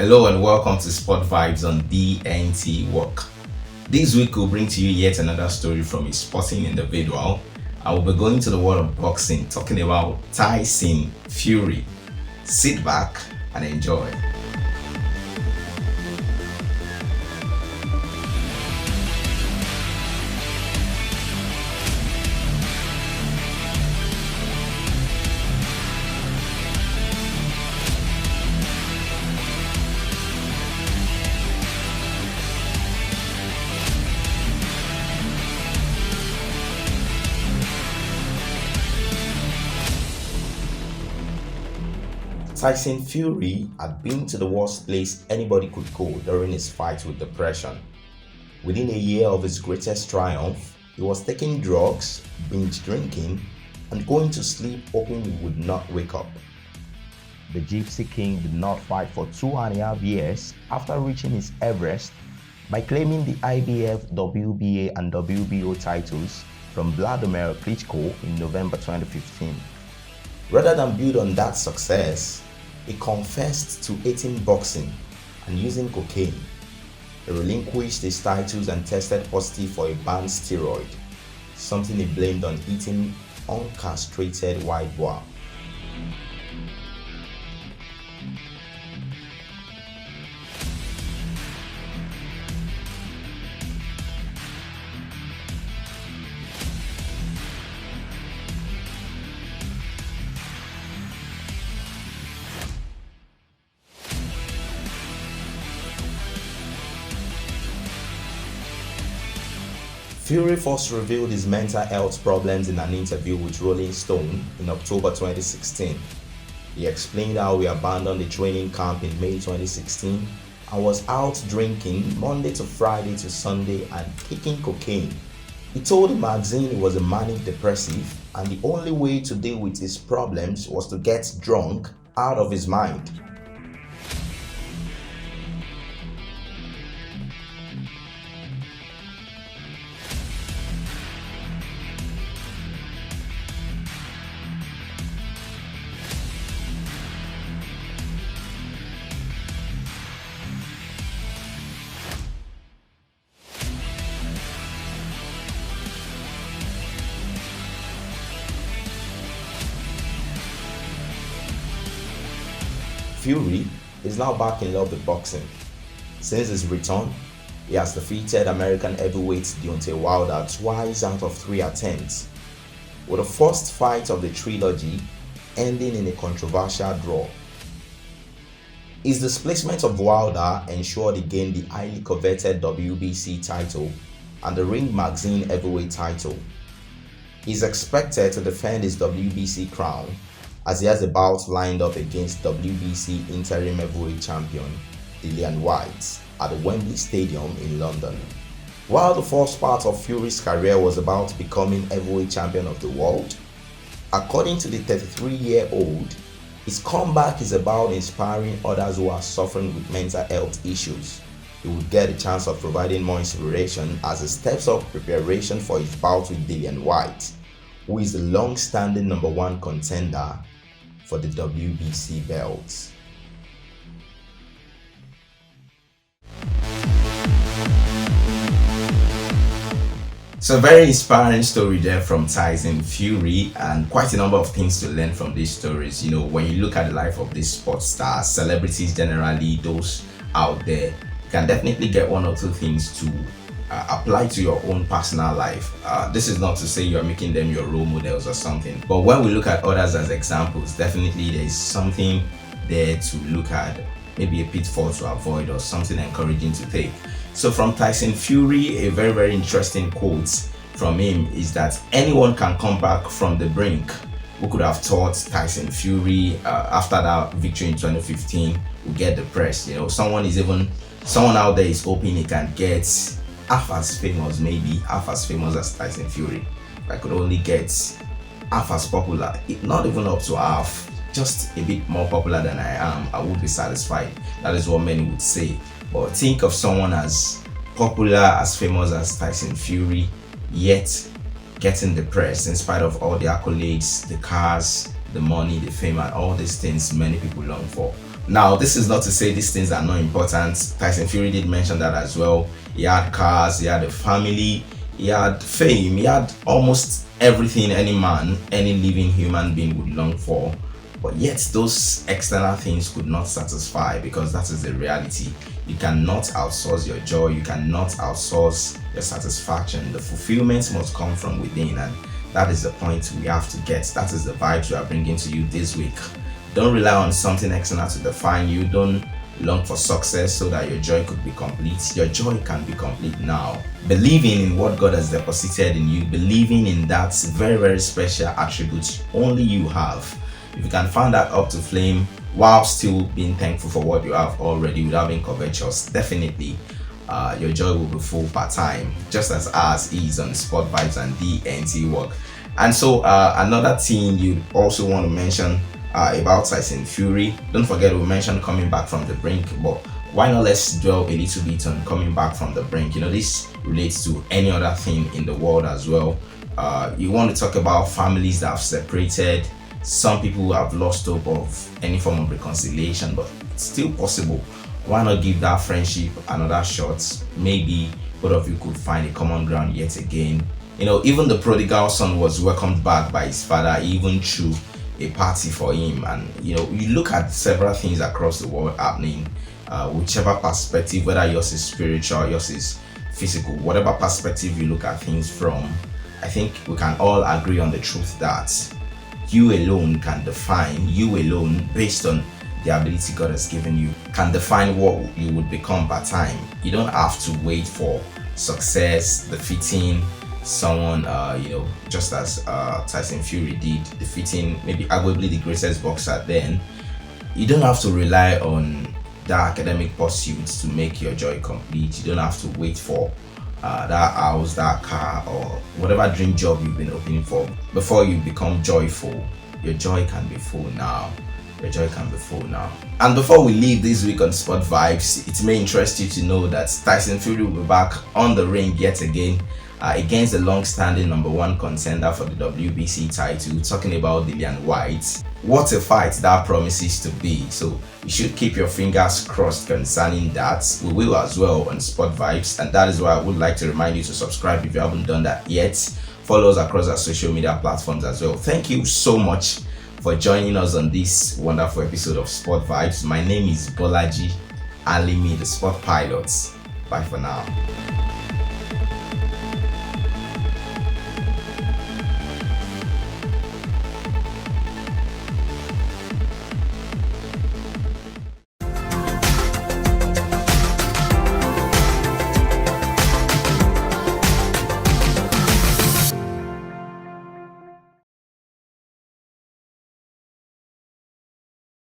Hello and welcome to Sport Vibes on DNT Work. This week we'll bring to you yet another story from a sporting individual. I will be going to the world of boxing, talking about Tyson Fury. Sit back and enjoy. Tyson Fury had been to the worst place anybody could go during his fight with depression. Within a year of his greatest triumph, he was taking drugs, binge drinking, and going to sleep hoping he would not wake up. The Gypsy King did not fight for 2.5 years after reaching his Everest by claiming the IBF, WBA, and WBO titles from Vladimir Klitschko in November 2015. Rather than build on that success, he confessed to hating boxing and using cocaine. He relinquished his titles and tested positive for a banned steroid, something he blamed on eating uncastrated white boar. Fury first revealed his mental health problems in an interview with Rolling Stone in October 2016. He explained how he abandoned the training camp in May 2016 and was out drinking Monday to Friday to Sunday and taking cocaine. He told the magazine he was a manic depressive and the only way to deal with his problems was to get drunk out of his mind. Fury is now back in love with boxing. Since his return, he has defeated American heavyweight Deontay Wilder twice out of 3 attempts, with the first fight of the trilogy ending in a controversial draw. His displacement of Wilder ensured he gained the highly coveted WBC title and the Ring Magazine heavyweight title. He is expected to defend his WBC crown as he has a bout lined up against WBC interim heavyweight champion Dillian Whyte at the Wembley Stadium in London. While the first part of Fury's career was about becoming heavyweight champion of the world, according to the 33-year-old, his comeback is about inspiring others who are suffering with mental health issues. He will get a chance of providing more inspiration as he steps up preparation for his bout with Dillian Whyte, who is the long-standing #1 contender for the WBC belt. So very inspiring story there from Tyson Fury, and quite a number of things to learn from these stories. You know, when you look at the life of these sports stars, celebrities generally, those out there, can definitely get one or two things to apply to your own personal life. This is not to say you're making them your role models or something, but when we look at others as examples, definitely there's something there to look at, maybe a pitfall to avoid or something encouraging to take. So from Tyson Fury, a very, very interesting quote from him is that anyone can come back from the brink. Who could have thought Tyson Fury, after that victory in 2015, would get depressed? You know, someone out there is hoping he can get half as famous, maybe half as famous as Tyson Fury. If I could only get half as popular, not even up to half, just a bit more popular than I am, I would be satisfied. That is what many would say. But think of someone as popular, as famous as Tyson Fury, yet getting depressed in spite of all the accolades, the cars, the money, the fame, and all these things many people long for. Now, this is not to say these things are not important. Tyson Fury did mention that as well. He had cars, he had a family, he had fame, he had almost everything any man, any living human being would long for. But yet, those external things could not satisfy, because that is the reality. You cannot outsource your joy, you cannot outsource your satisfaction. The fulfillment must come from within, and that is the point we have to get. That is the vibes we are bringing to you this week. Don't rely on something external to define you. Don't long for success so that your joy could be complete. Your joy can be complete now. Believing in what God has deposited in you, believing in that very, very special attribute only you have. If you can find that up to flame while still being thankful for what you have already without being covetous, definitely your joy will be full part-time, just as ours is on Sport Vibes and DNT work. And so another thing you also want to mention about Tyson Fury, don't forget we mentioned coming back from the brink, but why not let's dwell a little bit on coming back from the brink. This relates to any other thing in the world as well. You want to talk about families that have separated. Some people have lost hope of any form of reconciliation, but it's still possible. Why not give that friendship another shot? Maybe both of you could find a common ground yet again. Even the prodigal son was welcomed back by his father. He even threw a party for him. And you look at several things across the world happening, whichever perspective, whether yours is spiritual, yours is physical, whatever perspective you look at things from, I think we can all agree on the truth that you alone can define, you alone, based on the ability God has given you, can define what you would become by time. You don't have to wait for success, defeating someone, just as Tyson Fury did, defeating maybe arguably the greatest boxer then. You don't have to rely on the academic pursuits to make your joy complete. You don't have to wait for that house, that car, or whatever dream job you've been hoping for before you become joyful. Your joy can be full now. Your joy can be full now. And before we leave this week on Sport Vibes, it may interest you to know that Tyson Fury will be back on the ring yet again against the long-standing #1 contender for the WBC title, talking about Dillian Whyte. What a fight that promises to be. So you should keep your fingers crossed concerning that. We will as well on Sport Vibes, and that is why I would like to remind you to subscribe if you haven't done that yet. Follow us across our social media platforms as well. Thank you so much for joining us on this wonderful episode of Sport Vibes. My name is Bolaji, and me, the Sport Pilots. Bye for now.